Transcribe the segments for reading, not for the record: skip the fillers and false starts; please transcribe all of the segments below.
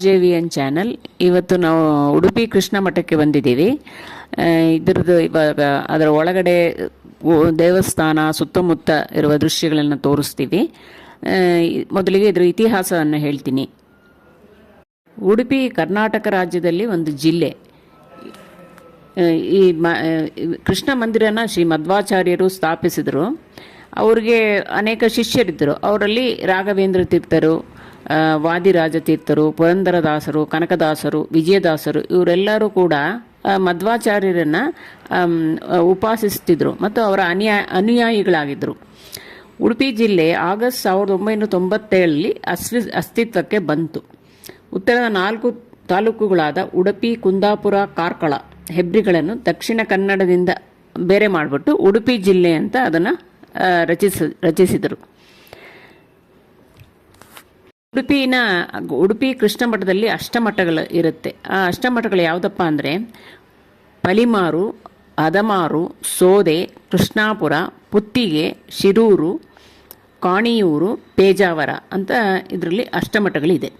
JVN channel. ಇವತ್ತು ನಾವು ಉಡುಪಿ ಕೃಷ್ಣ ಮಠಕ್ಕೆ ಬಂದಿದ್ದೀವಿ. ಇದರದ್ದು ಇವಾಗ ಅದರ ಒಳಗಡೆ ದೇವಸ್ಥಾನ ಸುತ್ತಮುತ್ತ ಇರುವ ದೃಶ್ಯಗಳನ್ನು ತೋರಿಸ್ತೀವಿ. ಮೊದಲಿಗೆ ಇದರ ಇತಿಹಾಸವನ್ನು ಹೇಳ್ತೀನಿ. ಉಡುಪಿ ಕರ್ನಾಟಕ ರಾಜ್ಯದಲ್ಲಿ ಒಂದು ಜಿಲ್ಲೆ. ಈ ಕೃಷ್ಣ ಮಂದಿರನ ಶ್ರೀ ಮಧ್ವಾಚಾರ್ಯರು ಸ್ಥಾಪಿಸಿದರು. ಅವ್ರಿಗೆ ಅನೇಕ ಶಿಷ್ಯರಿದ್ದರು. ಅವರಲ್ಲಿ ರಾಘವೇಂದ್ರ ತೀರ್ಥರು, ವಾದಿರಾಜ ತೀರ್ಥರು, ಪುರಂದರದಾಸರು, ಕನಕದಾಸರು, ವಿಜಯದಾಸರು ಇವರೆಲ್ಲರೂ ಕೂಡ ಮಧ್ವಾಚಾರ್ಯರನ್ನು ಉಪಾಸಿಸ್ತಿದ್ರು ಮತ್ತು ಅವರ ಅನುಯಾಯಿಗಳಾಗಿದ್ದರು. ಉಡುಪಿ ಜಿಲ್ಲೆ ಆಗಸ್ಟ್ 1997 ಅಸ್ತಿತ್ವಕ್ಕೆ ಬಂತು. ಉತ್ತರದ 4 ತಾಲೂಕುಗಳಾದ ಉಡುಪಿ, ಕುಂದಾಪುರ, ಕಾರ್ಕಳ, ಹೆಬ್ರಿಗಳನ್ನು ದಕ್ಷಿಣ ಕನ್ನಡದಿಂದ ಬೇರೆ ಮಾಡಿಬಿಟ್ಟು ಉಡುಪಿ ಜಿಲ್ಲೆ ಅಂತ ಅದನ್ನು ರಚಿಸಿದರು. ಉಡುಪಿ ಕೃಷ್ಣ ಮಠದಲ್ಲಿ ಅಷ್ಟಮಠಗಳು ಇರುತ್ತೆ. ಆ ಅಷ್ಟಮಠಗಳು ಯಾವುದಪ್ಪ ಅಂದರೆ ಪಲಿಮಾರು, ಹದಮಾರು, ಸೋದೆ, ಕೃಷ್ಣಾಪುರ, ಪುತ್ತಿಗೆ, ಶಿರೂರು, ಕಾಣಿಯೂರು, ಪೇಜಾವರ ಅಂತ ಇದರಲ್ಲಿ ಅಷ್ಟಮಠಗಳಿದೆ.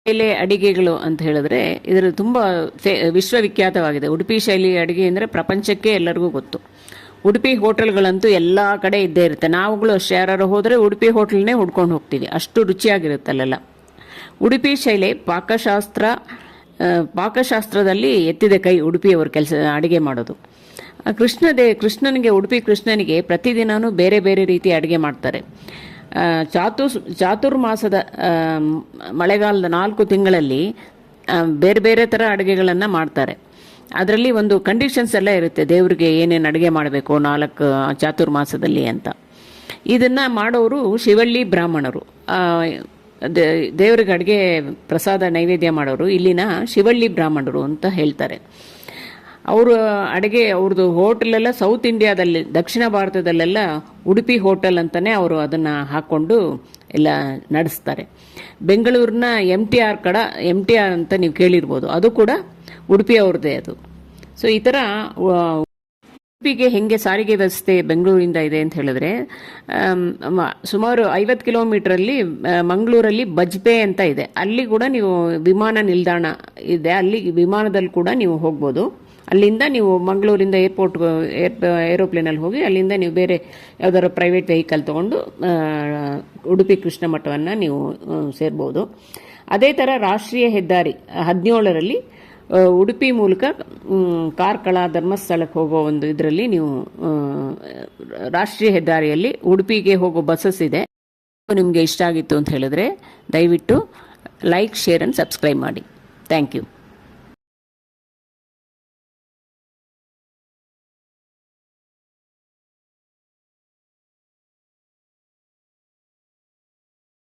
ಶೈಲಿ ಅಡಿಗೆಗಳು ಅಂತ ಹೇಳಿದ್ರೆ ಇದರ ತುಂಬ ವಿಶ್ವವಿಖ್ಯಾತವಾಗಿದೆ. ಉಡುಪಿ ಶೈಲಿ ಅಡಿಗೆ ಅಂದರೆ ಪ್ರಪಂಚಕ್ಕೆ ಎಲ್ಲರಿಗೂ ಗೊತ್ತು. ಉಡುಪಿ ಹೋಟೆಲ್ಗಳಂತೂ ಎಲ್ಲ ಕಡೆ ಇದ್ದೇ ಇರುತ್ತೆ. ನಾವುಗಳು ಅಷ್ಟೇ, ಯಾರು ಹೋದರೆ ಉಡುಪಿ ಹೋಟೆಲ್ನೇ ಹುಡ್ಕೊಂಡು ಹೋಗ್ತೀವಿ, ಅಷ್ಟು ರುಚಿಯಾಗಿರುತ್ತೆ ಅಲ್ಲೆಲ್ಲ. ಉಡುಪಿ ಶೈಲಿ ಪಾಕಶಾಸ್ತ್ರದಲ್ಲಿ ಎತ್ತಿದ ಕೈ ಉಡುಪಿಯವರು ಅಡುಗೆ ಮಾಡೋದು. ಉಡುಪಿ ಕೃಷ್ಣನಿಗೆ ಪ್ರತಿದಿನವೂ ಬೇರೆ ಬೇರೆ ರೀತಿ ಅಡುಗೆ ಮಾಡ್ತಾರೆ. ಚಾತುರ್ಮಾಸದ ಮಳೆಗಾಲದ 4 ತಿಂಗಳಲ್ಲಿ ಬೇರೆ ಬೇರೆ ಥರ ಅಡುಗೆಗಳನ್ನು ಮಾಡ್ತಾರೆ. ಅದರಲ್ಲಿ ಒಂದು ಕಂಡೀಷನ್ಸ್ ಎಲ್ಲ ಇರುತ್ತೆ, ದೇವರಿಗೆ ಏನೇನು ಅಡುಗೆ ಮಾಡಬೇಕು 4 ಚಾತುರ್ಮಾಸದಲ್ಲಿ ಅಂತ. ಇದನ್ನು ಮಾಡೋರು ಶಿವಳ್ಳಿ ಬ್ರಾಹ್ಮಣರು. ದೇವರಿಗೆ ಅಡುಗೆ ಪ್ರಸಾದ ನೈವೇದ್ಯ ಮಾಡೋರು ಇಲ್ಲಿನ ಶಿವಳ್ಳಿ ಬ್ರಾಹ್ಮಣರು ಅಂತ ಹೇಳ್ತಾರೆ. ಅವ್ರದ್ದು ಹೋಟೆಲೆಲ್ಲ ಸೌತ್ ಇಂಡಿಯಾದಲ್ಲಿ, ದಕ್ಷಿಣ ಭಾರತದಲ್ಲೆಲ್ಲ ಉಡುಪಿ ಹೋಟೆಲ್ ಅಂತಲೇ ಅವರು ಅದನ್ನು ಹಾಕ್ಕೊಂಡು ಎಲ್ಲ ನಡೆಸ್ತಾರೆ. ಬೆಂಗಳೂರಿನ MTR ಅಂತ ನೀವು ಕೇಳಿರ್ಬೋದು, ಅದು ಕೂಡ ಉಡುಪಿ ಅವ್ರದ್ದೇ ಅದು. ಸೊ ಈ ಥರ ಉಡುಪಿಗೆ ಹೆಂಗೆ ಸಾರಿಗೆ ವ್ಯವಸ್ಥೆ ಬೆಂಗಳೂರಿಂದ ಇದೆ ಅಂತ ಹೇಳಿದ್ರೆ, ಸುಮಾರು 50 ಕಿಲೋಮೀಟ್ರಲ್ಲಿ ಮಂಗಳೂರಲ್ಲಿ ಬಜ್ಪೆ ಅಂತ ಇದೆ. ಅಲ್ಲಿ ಕೂಡ ನೀವು ವಿಮಾನ ನಿಲ್ದಾಣ ಇದೆ, ಅಲ್ಲಿ ವಿಮಾನದಲ್ಲಿ ಕೂಡ ನೀವು ಹೋಗ್ಬೋದು. ಅಲ್ಲಿಂದ ನೀವು ಮಂಗಳೂರಿಂದ ಏರೋಪ್ಲೇನಲ್ಲಿ ಹೋಗಿ ಅಲ್ಲಿಂದ ನೀವು ಬೇರೆ ಯಾವುದಾದ್ರು ಪ್ರೈವೇಟ್ ವೆಹಿಕಲ್ ತೊಗೊಂಡು ಉಡುಪಿ ಕೃಷ್ಣ ಮಠವನ್ನು ನೀವು ಸೇರ್ಬೋದು. ಅದೇ ಥರ ರಾಷ್ಟ್ರೀಯ ಹೆದ್ದಾರಿ 17ರಲ್ಲಿ ಉಡುಪಿ ಮೂಲಕ ಕಾರ್ಕಳ, ಧರ್ಮಸ್ಥಳಕ್ಕೆ ಹೋಗೋ ಒಂದು ಇದರಲ್ಲಿ ನೀವು ರಾಷ್ಟ್ರೀಯ ಹೆದ್ದಾರಿಯಲ್ಲಿ ಉಡುಪಿಗೆ ಹೋಗೋ ಬಸ್ಸಸ್ ಇದೆ. ನಿಮಗೆ ಇಷ್ಟ ಆಗಿತ್ತು ಅಂತ ಹೇಳಿದ್ರೆ ದಯವಿಟ್ಟು ಲೈಕ್, ಶೇರ್ ಆ್ಯಂಡ್ ಸಬ್ಸ್ಕ್ರೈಬ್ ಮಾಡಿ. Thank you.